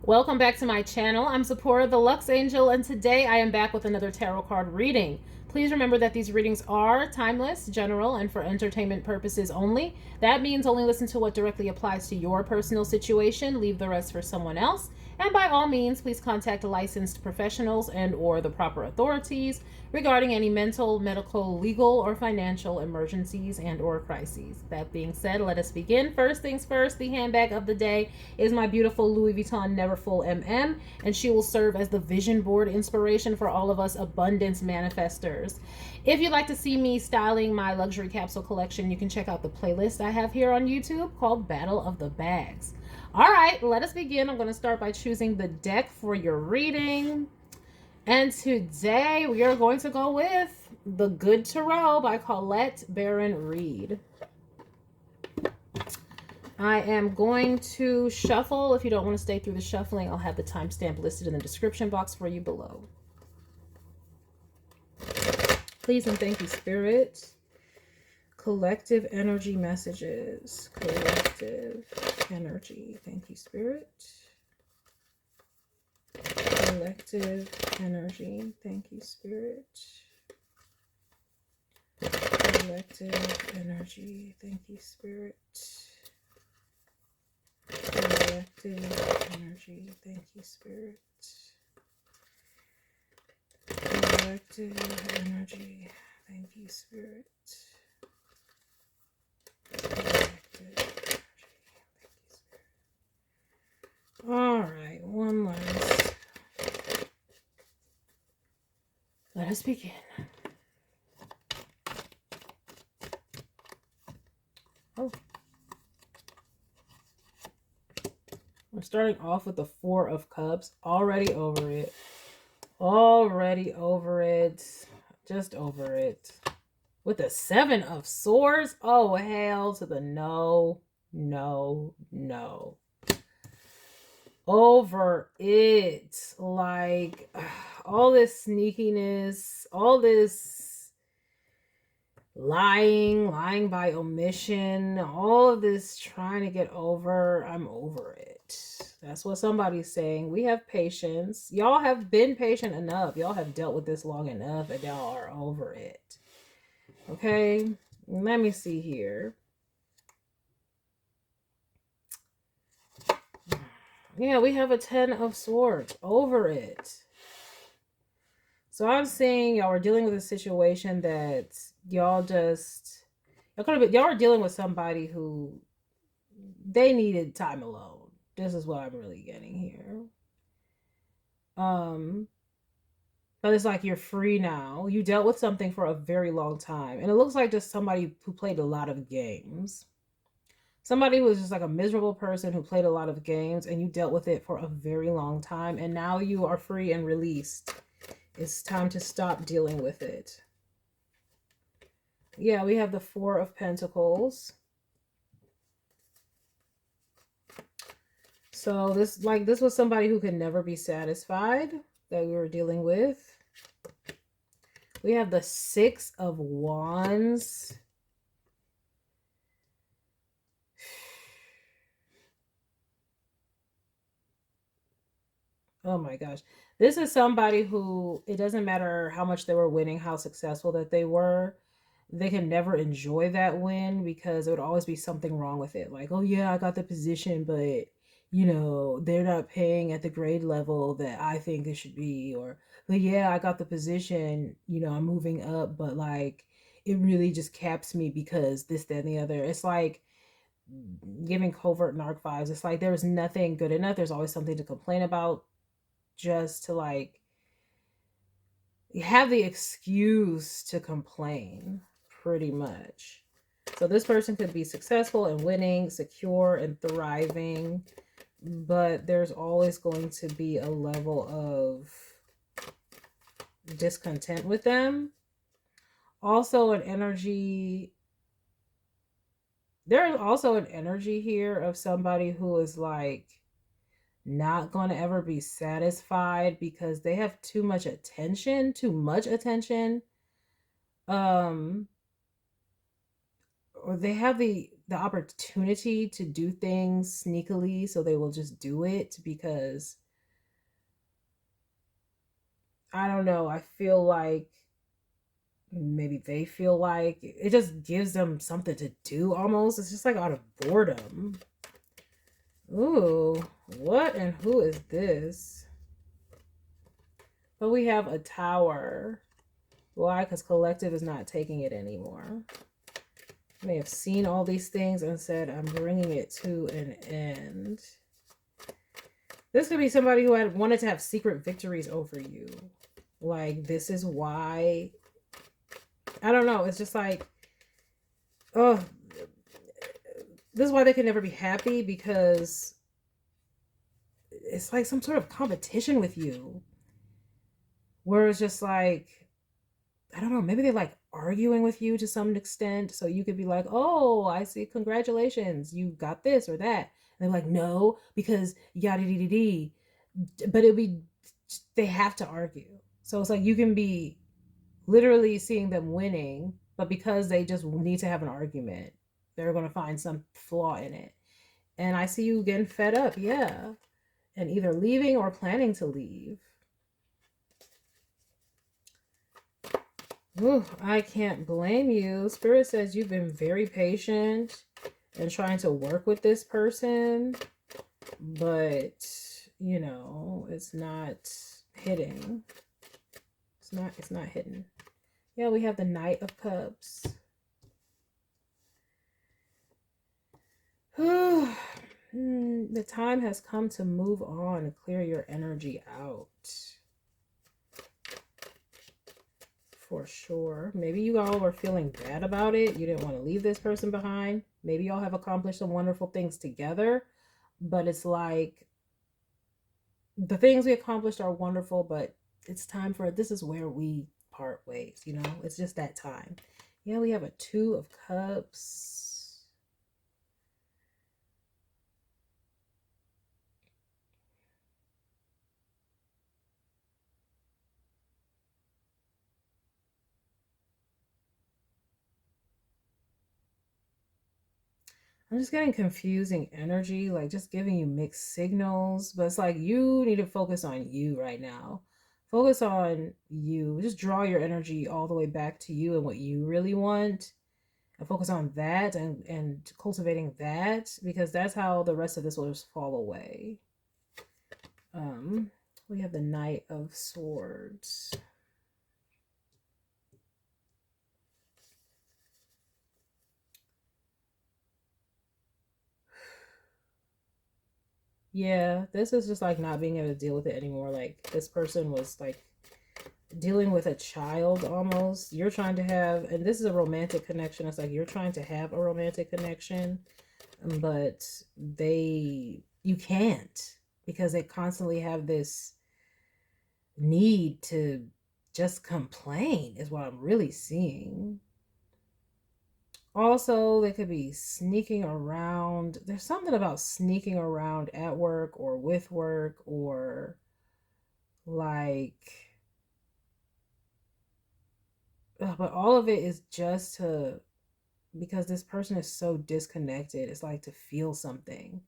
Welcome back to my channel. I'm Zipporah the Lux Angel, and today I am back with another tarot card reading. Please remember that these readings are timeless, general, and for entertainment purposes only. That means only listen to what directly applies to your personal situation, leave the rest for someone else. And by all means, please contact licensed professionals and or the proper authorities regarding any mental, medical, legal, or financial emergencies and or crises. That being said, let us begin. First things first, the handbag of the day is my beautiful Louis Vuitton Neverfull MM, and she will serve as the vision board inspiration for all of us abundance manifestors. If you'd like to see me styling my luxury capsule collection, you can check out the playlist I have here on YouTube called Battle of the Bags. All right, let us begin. I'm going to start by choosing the deck for your reading. And today we are going to go with The Good Tarot by Colette Baron Reed. I am going to shuffle. If you don't want to stay through the shuffling, I'll have the timestamp listed in the description box for you below. Please and thank you, Spirit. Collective energy messages. Collective energy. Thank you, Spirit. Collective energy. Thank you, Spirit. Collective energy. Thank you, Spirit. Collective energy. Thank you, Spirit. Collective energy. Thank you, Spirit. Collective energy. Thank you, Spirit. All right, one last. Let us begin. Oh. We're starting off with the Four of Cups. Already over it. Already over it. Just over it. With the Seven of Swords. Oh, hell to the no, no, no. Over it. Like, all this sneakiness, all this lying by omission, all of this trying to get over. I'm over it. That's what somebody's saying. We have patience. Y'all have been patient enough. Y'all have dealt with this long enough, and y'all are over it. Okay, let me see here. Yeah, we have a Ten of Swords. Over it. So I'm saying y'all are dealing with a situation that y'all are dealing with somebody who they needed time alone. This is what I'm really getting here. But it's like you're free now. You dealt with something for a very long time. And it looks like just somebody who played a lot of games. Somebody who was just like a miserable person who played a lot of games, and you dealt with it for a very long time. And now you are free and released. It's time to stop dealing with it. Yeah, we have the Four of Pentacles. So this was somebody who could never be satisfied that we were dealing with. We have the Six of Wands. Oh my gosh. This is somebody who, it doesn't matter how much they were winning, how successful that they were. They can never enjoy that win because it would always be something wrong with it. Like, oh yeah, I got the position, but you know, they're not paying at the grade level that I think it should be. Or, but yeah, I got the position, you know, I'm moving up, but like, it really just caps me because this, that, and the other. It's like giving covert narc vibes. It's like there's nothing good enough. There's always something to complain about, just to like have the excuse to complain, pretty much. So this person could be successful and winning, secure and thriving, but there's always going to be a level of discontent with them. Also an energy, there's also an energy here of somebody who is like not going to ever be satisfied because they have too much attention. or they have the opportunity to do things sneakily, so they will just do it because I don't know, I feel like maybe they feel like it just gives them something to do almost. It's just like out of boredom. Ooh, what and who is this? But we have a Tower. Why? Because collective is not taking it anymore. May have seen all these things and said, I'm bringing it to an end. This could be somebody who had wanted to have secret victories over you. Like, this is why. I don't know. It's just like, oh, this is why they can never be happy, because it's like some sort of competition with you. Where it's just like, I don't know, maybe they like arguing with you to some extent. So you could be like, oh, I see, congratulations, you got this or that. And they're like, no, because yada yada yada. But it'll be, they have to argue. So it's like you can be literally seeing them winning, but because they just need to have an argument, they're going to find some flaw in it. And I see you getting fed up, yeah. And either leaving or planning to leave. Ooh, I can't blame you. Spirit says you've been very patient and trying to work with this person, but you know, it's not hitting. It's not hitting. Yeah, we have the Knight of Cups. The time has come to move on and clear your energy out. For sure. Maybe you all were feeling bad about it. You didn't want to leave this person behind. Maybe y'all have accomplished some wonderful things together. But it's like, the things we accomplished are wonderful, but it's time for, this is where we part ways, you know? It's just that time. Yeah, we have a Two of Cups. I'm just getting confusing energy, like just giving you mixed signals. But it's like you need to focus on you right now. Focus on you. Just draw your energy all the way back to you and what you really want. And focus on that and cultivating that, because that's how the rest of this will just fall away. We have the Knight of Swords. Yeah, this is just like not being able to deal with it anymore. Like, this person was like dealing with a child almost. You're trying to have, and this is a romantic connection. It's like you're trying to have a romantic connection, but you can't, because they constantly have this need to just complain, is what I'm really seeing. Also, they could be sneaking around. There's something about sneaking around at work or with work, or like, but all of it is just to, because this person is so disconnected. It's like to feel something.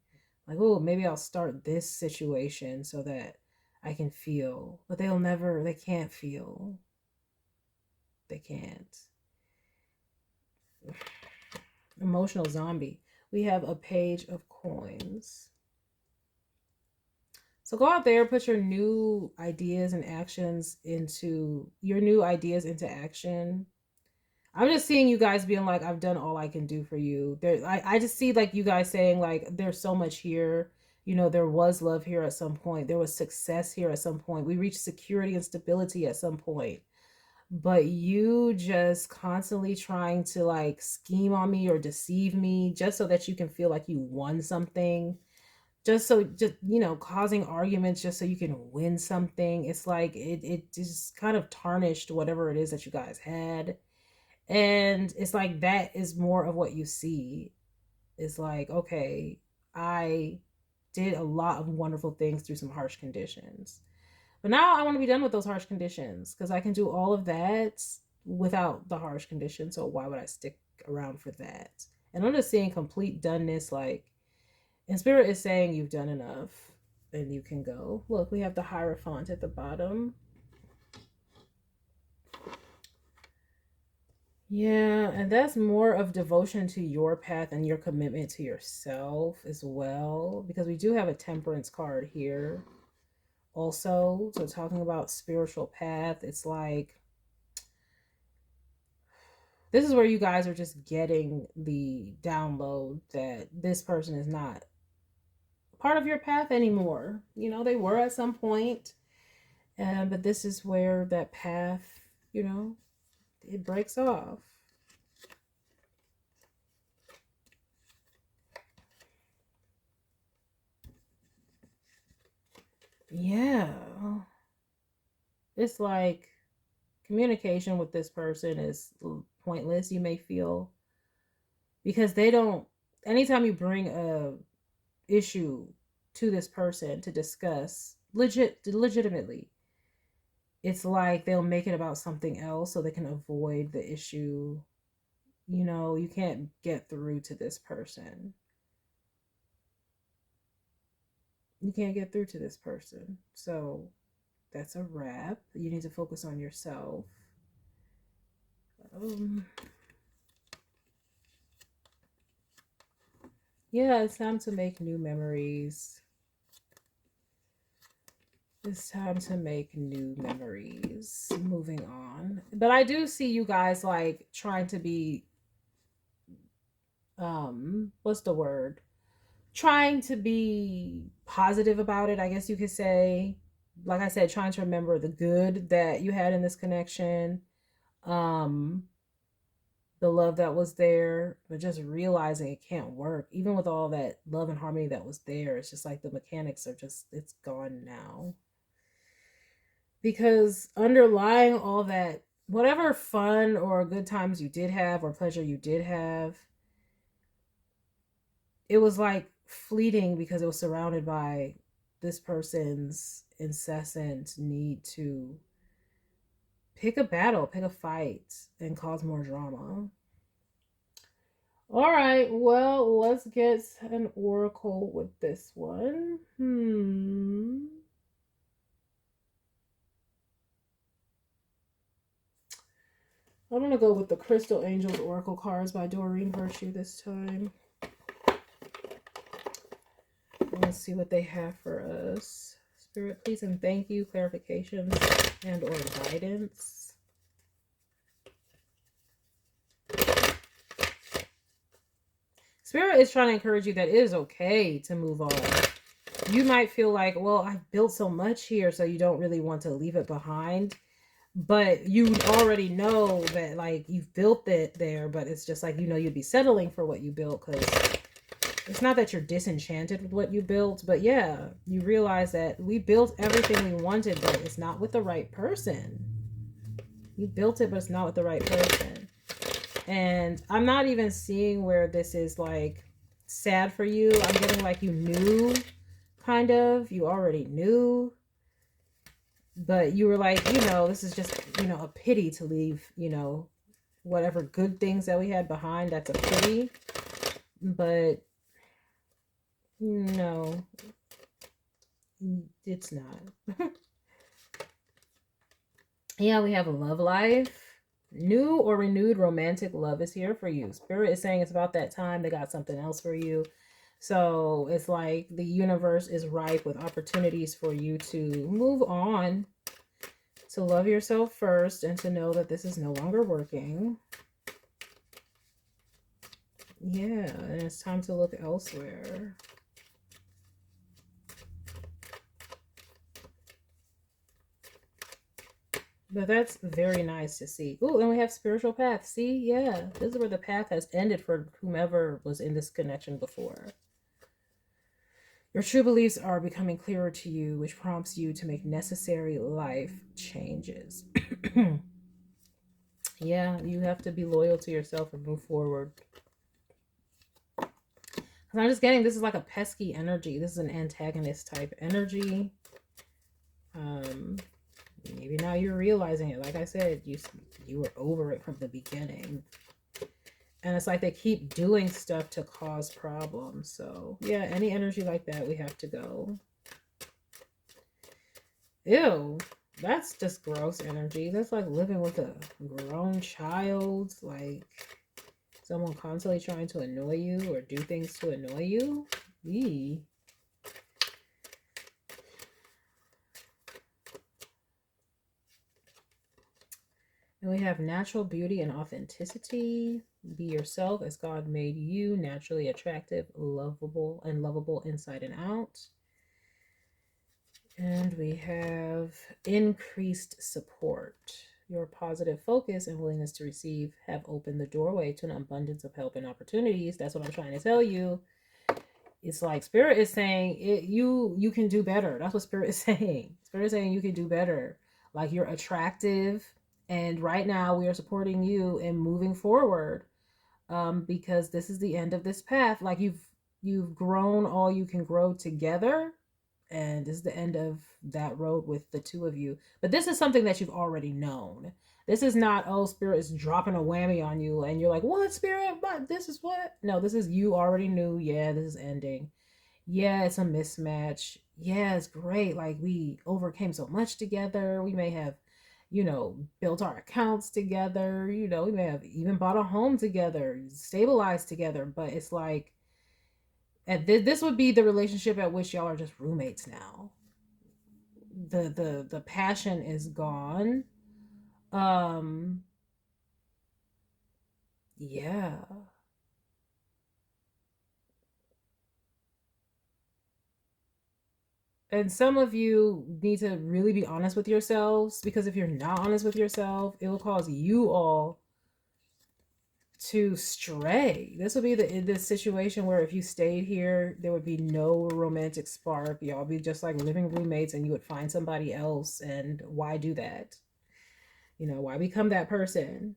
Like, oh, maybe I'll start this situation so that I can feel. But they can't feel. They can't. Emotional zombie. We have a Page of Coins. So go out there, put your new ideas and actions into action. I'm just seeing you guys being like, I've done all I can do for you. I just see like you guys saying like, there's so much here. You know, there was love here at some point. There was success here at some point. We reached security and stability at some point. But you just constantly trying to like scheme on me or deceive me just so that you can feel like you won something. Just you know, causing arguments just so you can win something. It's like it just kind of tarnished whatever it is that you guys had. And it's like that is more of what you see. It's like, okay, I did a lot of wonderful things through some harsh conditions. But now I want to be done with those harsh conditions, because I can do all of that without the harsh conditions. So why would I stick around for that. And I'm just seeing complete doneness, like, and Spirit is saying you've done enough and you can go. Look, we have the Hierophant at the bottom. Yeah, and that's more of devotion to your path and your commitment to yourself as well, because we do have a Temperance card here also. So talking about spiritual path, it's like this is where you guys are just getting the download that this person is not part of your path anymore. You know, they were at some point, but this is where that path, you know, it breaks off. Yeah. It's like communication with this person is pointless, you may feel, because they don't, anytime you bring a issue to this person to discuss legitimately, it's like they'll make it about something else so they can avoid the issue. You know, you can't get through to this person. You can't get through to this person. So that's a wrap. You need to focus on yourself. Yeah, it's time to make new memories. It's time to make new memories. Moving on. But I do see you guys like trying to be what's the word? Trying to be positive about it, I guess you could say. Like I said, trying to remember the good that you had in this connection. The love that was there, but just realizing it can't work. Even with all that love and harmony that was there, it's just like the mechanics are just, it's gone now. Because underlying all that, whatever fun or good times you did have or pleasure you did have, it was like fleeting because it was surrounded by this person's incessant need to pick a battle, pick a fight, and cause more drama. All right, well, let's get an oracle with this one. I'm going to go with the Crystal Angels Oracle cards by Doreen Virtue this time. Let's see what they have for us. Spirit, please and thank you. Clarifications and or guidance. Spirit is trying to encourage you that it is okay to move on. You might feel like, well, I've built so much here, so you don't really want to leave it behind. But you already know that, like, you've built it there, but it's just like, you know, you'd be settling for what you built because it's not that you're disenchanted with what you built, but yeah, you realize that we built everything we wanted, but it's not with the right person. You built it, but it's not with the right person. And I'm not even seeing where this is like sad for you. I'm getting like you knew, kind of. You already knew. But you were like, you know, this is just, you know, a pity to leave, you know, whatever good things that we had behind. That's a pity. But no, it's not. Yeah, we have a love life. New or renewed romantic love is here for you. Spirit is saying it's about that time they got something else for you. So it's like the universe is ripe with opportunities for you to move on, to love yourself first, and to know that this is no longer working. Yeah, and it's time to look elsewhere. But that's very nice to see. Ooh, and we have spiritual path. See, yeah, this is where the path has ended for whomever was in this connection before. Your true beliefs are becoming clearer to you, which prompts you to make necessary life changes. Yeah, you have to be loyal to yourself and move forward. I'm just getting, this is like a pesky energy. This is an antagonist type energy. Maybe now you're realizing it. Like I said, you were over it from the beginning. And it's like they keep doing stuff to cause problems. So yeah, any energy like that, we have to go. Ew, that's just gross energy. That's like living with a grown child. Like someone constantly trying to annoy you or do things to annoy you. Eee. And we have natural beauty and authenticity. Be yourself as God made you, naturally attractive, lovable, and lovable inside and out. And we have increased support. Your positive focus and willingness to receive have opened the doorway to an abundance of help and opportunities. That's what I'm trying to tell you. It's like Spirit is saying you can do better. That's what Spirit is saying. Spirit is saying you can do better. Like you're attractive, and right now we are supporting you in moving forward, because this is the end of this path. Like you've grown all you can grow together, and this is the end of that road with the two of you. But this is something that you've already known. This is not, oh, Spirit is dropping a whammy on you and you're like, what, Spirit? But this is what? No, this is you already knew. Yeah, this is ending. Yeah, it's a mismatch. Yeah, it's great. Like we overcame so much together. We may have, built our accounts together. We may have even bought a home together, stabilized together. But it's like, this would be the relationship at which y'all are just roommates now. The passion is gone. Yeah. And some of you need to really be honest with yourselves, because if you're not honest with yourself, it will cause you all to stray. This will be the situation where if you stayed here, there would be no romantic spark. Y'all be just like living roommates, and you would find somebody else. And why do that? Why become that person?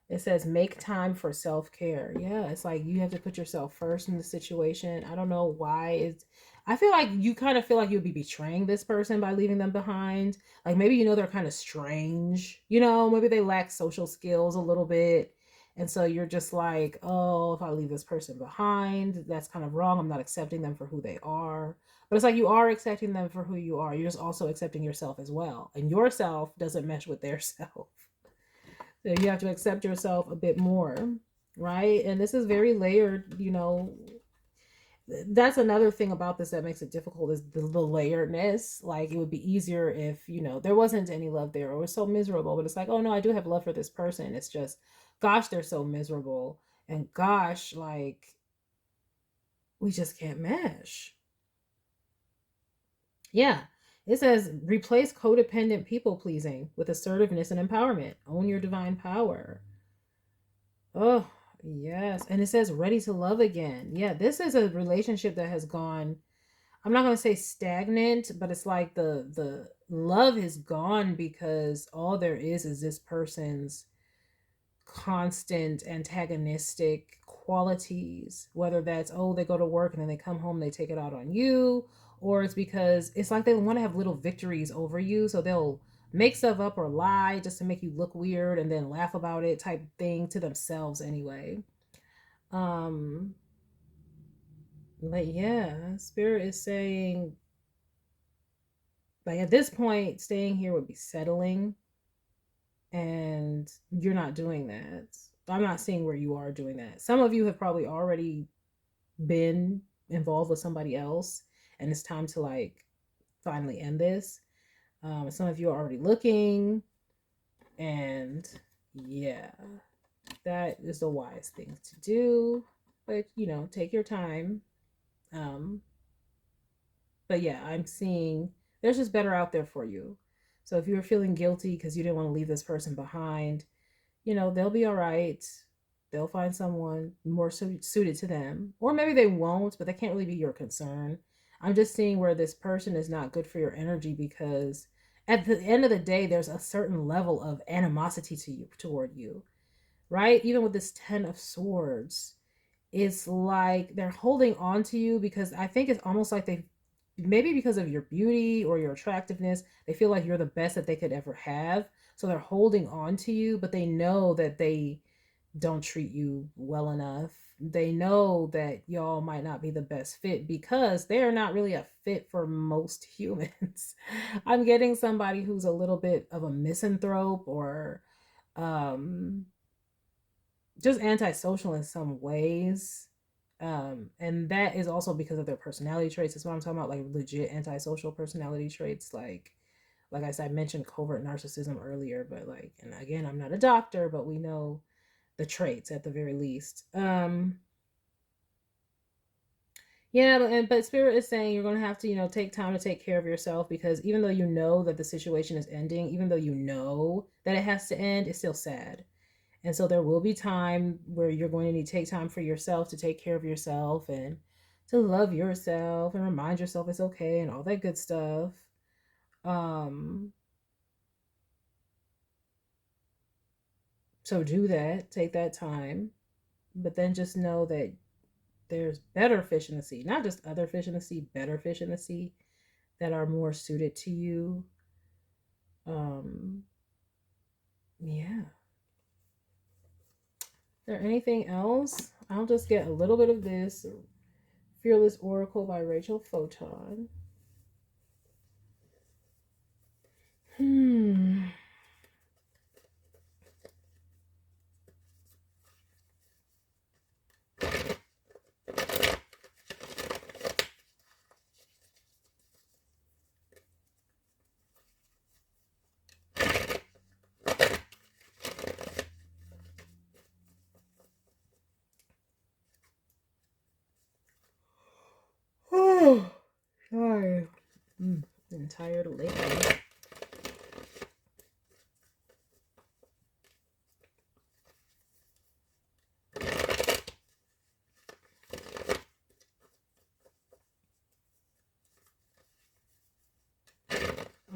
It says make time for self-care. Yeah, it's like you have to put yourself first in the situation. I don't know why. I feel like you kind of feel like you'd be betraying this person by leaving them behind. Like maybe they're kind of strange. Maybe they lack social skills a little bit. And so you're just like, oh, if I leave this person behind, that's kind of wrong. I'm not accepting them for who they are. But it's like you are accepting them for who you are. You're just also accepting yourself as well. And yourself doesn't mesh with their self. So you have to accept yourself a bit more, right? And this is very layered, That's another thing about this that makes it difficult, is the layeredness. Like it would be easier if, there wasn't any love there, or it was so miserable. But it's like, oh no, I do have love for this person. It's just, gosh, they're so miserable. And gosh, like, we just can't mesh. Yeah. It says replace codependent people pleasing with assertiveness and empowerment. Own your divine power. Oh, yes. And it says ready to love again. Yeah, this is a relationship that has gone, I'm not going to say stagnant, but it's like the love is gone because all there is this person's constant antagonistic qualities, whether that's, oh, they go to work and then they come home, they take it out on you, or it's because it's like they want to have little victories over you, so they'll make stuff up or lie just to make you look weird and then laugh about it type thing to themselves anyway. But yeah, Spirit is saying, like, at this point staying here would be settling, and you're not doing that. I'm not seeing where you are doing that. Some of you have probably already been involved with somebody else, and it's time to like finally end this. Some of you are already looking, and yeah, that is the wise thing to do. But take your time. But yeah, I'm seeing there's just better out there for you. So if you're feeling guilty because you didn't want to leave this person behind, they'll be all right. They'll find someone more suited to them. Or maybe they won't, but that can't really be your concern. I'm just seeing where this person is not good for your energy, because at the end of the day, there's a certain level of animosity toward you, right? Even with this 10 of Swords, it's like they're holding on to you because I think it's almost like maybe because of your beauty or your attractiveness, they feel like you're the best that they could ever have. So they're holding on to you, but they know that they don't treat you well enough. They know that y'all might not be the best fit because they're not really a fit for most humans. I'm getting somebody who's a little bit of a misanthrope or just antisocial in some ways. And that is also because of their personality traits. That's what I'm talking about, like legit antisocial personality traits. Like I said, I mentioned covert narcissism earlier, but like, and again, I'm not a doctor, but we know the traits at the very least. Yeah, but Spirit is saying you're going to have to, take time to take care of yourself, because even though you know that the situation is ending, even though you know that it has to end, it's still sad. And so there will be time where you're going to need to take time for yourself, to take care of yourself and to love yourself and remind yourself it's okay and all that good stuff. So do that, take that time, but then just know that there's better fish in the sea, not just other fish in the sea, better fish in the sea that are more suited to you. Yeah. Is there anything else? I'll just get a little bit of this Fearless Oracle by Rachel Photon. Oh, sorry. Been tired lately.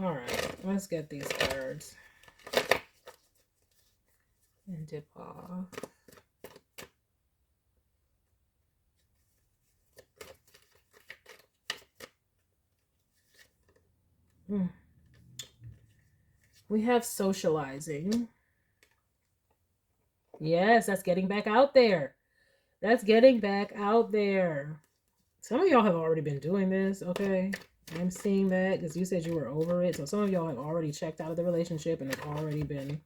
All right, let's get these cards and dip off. We have socializing. Yes, that's getting back out there. That's getting back out there. Some of y'all have already been doing this, okay? I'm seeing that because you said you were over it. So some of y'all have already checked out of the relationship and have already been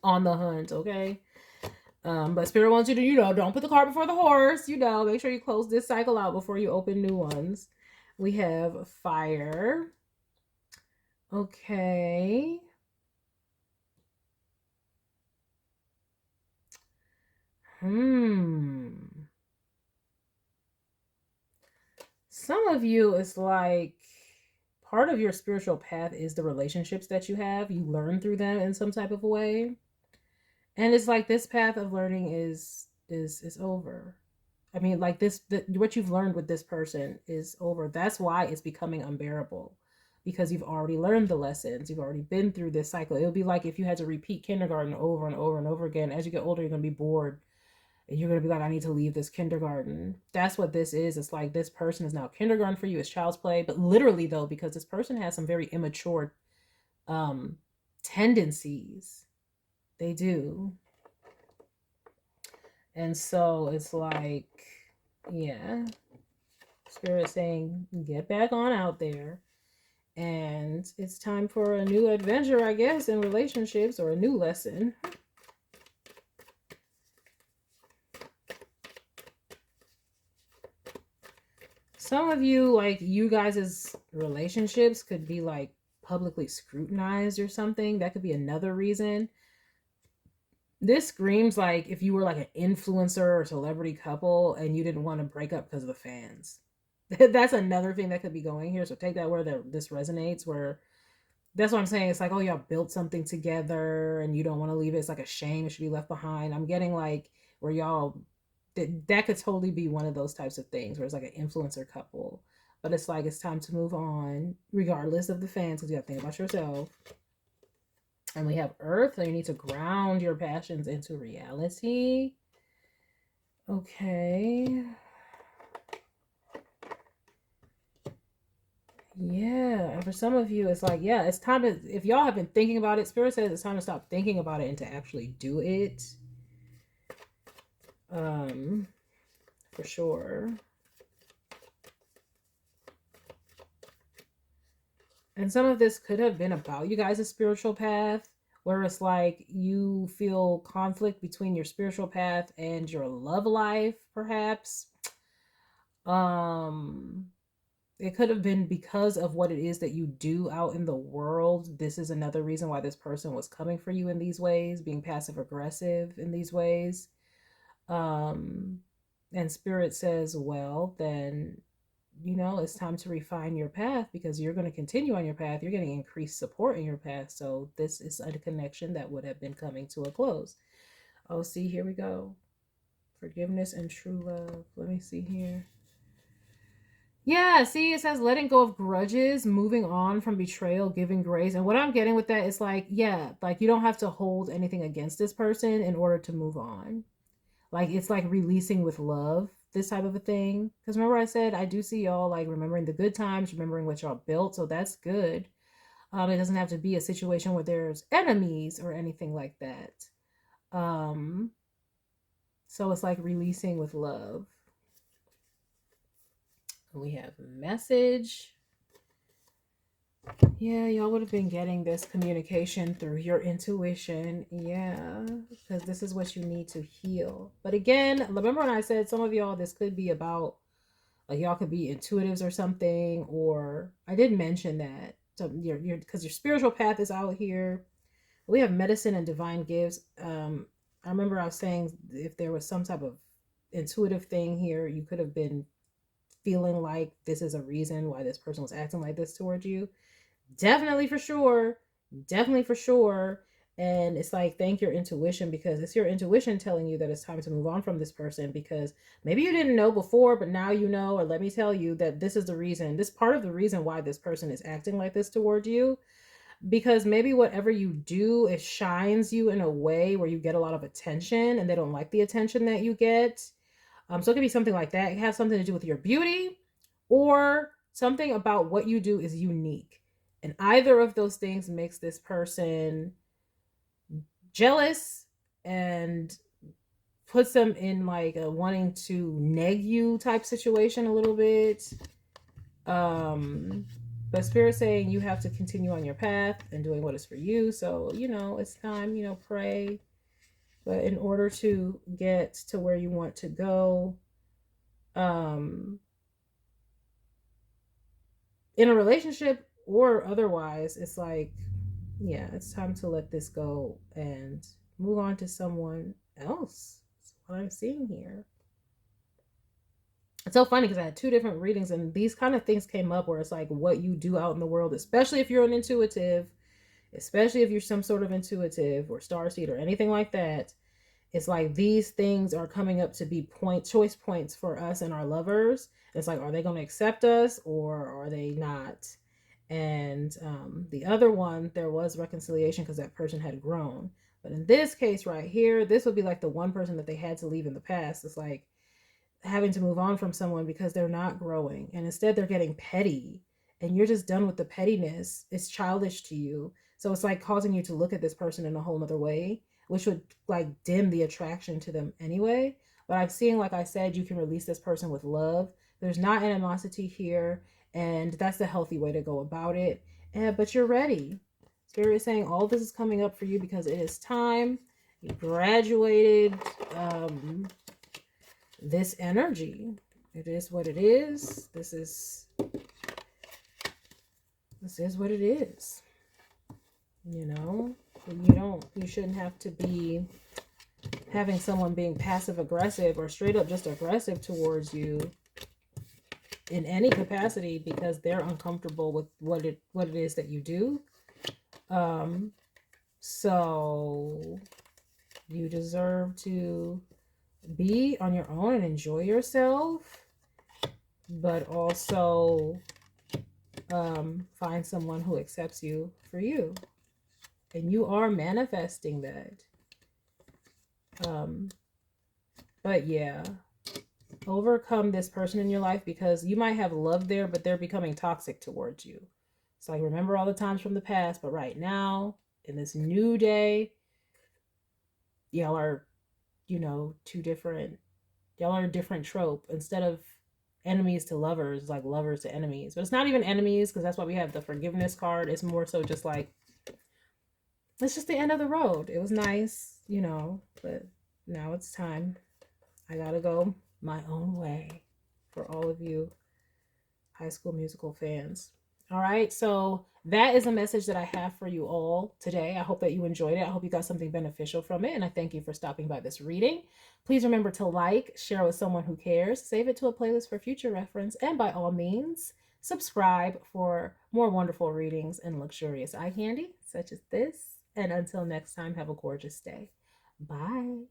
on the hunt, okay? But Spirit wants you to, don't put the cart before the horse. Make sure you close this cycle out before you open new ones. We have fire. Okay. Some of you, it's like part of your spiritual path is the relationships that you have. You learn through them in some type of a way. And it's like this path of learning is over. I mean, like what you've learned with this person is over. That's why it's becoming unbearable, because you've already learned the lessons. You've already been through this cycle. It would be like if you had to repeat kindergarten over and over and over again. As you get older, you're going to be bored. And you're going to be like, I need to leave this kindergarten. That's what this is. It's like this person is now kindergarten for you. It's child's play. But literally, though, because this person has some very immature tendencies. They do. And so it's like, yeah, Spirit saying, get back on out there. And it's time for a new adventure, I guess, in relationships, or a new lesson. Some of you, like, you guys' relationships could be like publicly scrutinized or something. That could be another reason. This screams like if you were like an influencer or celebrity couple and you didn't want to break up because of the fans. That's another thing that could be going here. So take that where this resonates, where that's what I'm saying. It's like, oh, y'all built something together and you don't want to leave it. It's like a shame. It should be left behind. I'm getting like where y'all, that could totally be one of those types of things where it's like an influencer couple. But it's like it's time to move on, regardless of the fans, because you have to think about yourself. And we have Earth, so you need to ground your passions into reality. Okay. Yeah, and for some of you, it's like, yeah, it's time to, if y'all have been thinking about it, Spirit says it's time to stop thinking about it and to actually do it. For sure. And some of this could have been about you guys' spiritual path, where it's like you feel conflict between your spiritual path and your love life, perhaps. Um, it could have been because of what it is that you do out in the world. This is another reason why this person was coming for you in these ways, being passive aggressive in these ways. Um, and Spirit says, well, then, you know, it's time to refine your path because you're going to continue on your path. You're getting increased support in your path. So this is a connection that would have been coming to a close. Oh, see, here we go. Forgiveness and true love. Let me see here. Yeah, see, it says letting go of grudges, moving on from betrayal, giving grace. And what I'm getting with that is like, yeah, like you don't have to hold anything against this person in order to move on. Like it's like releasing with love, this type of a thing. Because remember I said I do see y'all like remembering the good times, remembering what y'all built, so that's good. It doesn't have to be a situation where there's enemies or anything like that. So it's like releasing with love. We have a message. Yeah, y'all would have been getting this communication through your intuition. Yeah, because this is what you need to heal. But again, remember when I said some of y'all, this could be about, like y'all could be intuitives or something, or I did mention that. So because your spiritual path is out here. We have medicine and divine gifts. I remember I was saying if there was some type of intuitive thing here, you could have been feeling like this is a reason why this person was acting like this towards you. Definitely for sure. Definitely for sure. And it's like, thank your intuition, because it's your intuition telling you that it's time to move on from this person, because maybe you didn't know before, but now you know, or let me tell you that this is the reason, this part of the reason why this person is acting like this towards you, because maybe whatever you do, it shines you in a way where you get a lot of attention and they don't like the attention that you get. So it could be something like that. It has something to do with your beauty, or something about what you do is unique. And either of those things makes this person jealous and puts them in like a wanting to neg you type situation a little bit. But Spirit saying you have to continue on your path and doing what is for you. So, you know, it's time, you know, pray. But in order to get to where you want to go, in a relationship or otherwise, it's like, yeah, it's time to let this go and move on to someone else. That's what I'm seeing here. It's so funny because I had two different readings and these kind of things came up where it's like what you do out in the world, especially if you're an intuitive, especially if you're some sort of intuitive or starseed or anything like that. It's like these things are coming up to be choice points for us and our lovers. It's like, are they going to accept us or are they not? And the other one, there was reconciliation because that person had grown. But in this case right here, this would be like the one person that they had to leave in the past. It's like having to move on from someone because they're not growing. And instead they're getting petty. And you're just done with the pettiness. It's childish to you. So it's like causing you to look at this person in a whole nother way, which would like dim the attraction to them anyway. But I'm seeing, like I said, you can release this person with love. There's not animosity here, and that's the healthy way to go about it. But you're ready. Spirit is saying all this is coming up for you because it is time. You graduated this energy. It is what it is. This is what it is. You know, you shouldn't have to be having someone being passive aggressive or straight up just aggressive towards you in any capacity because they're uncomfortable with what it is that you do. So you deserve to be on your own and enjoy yourself, but also find someone who accepts you for you. And you are manifesting that. But yeah, overcome this person in your life because you might have love there, but they're becoming toxic towards you. It's like, remember all the times from the past, but right now, in this new day, y'all are, you know, two different Y'all are a different trope. Instead of enemies to lovers, like lovers to enemies. But it's not even enemies, because that's why we have the forgiveness card. It's more so just like, it's just the end of the road. It was nice, you know, but now it's time. I gotta go my own way for all of you High School Musical fans. All right, so that is a message that I have for you all today. I hope that you enjoyed it. I hope you got something beneficial from it, and I thank you for stopping by this reading. Please remember to like, share with someone who cares, save it to a playlist for future reference, and by all means, subscribe for more wonderful readings and luxurious eye candy such as this. And until next time, have a gorgeous day. Bye.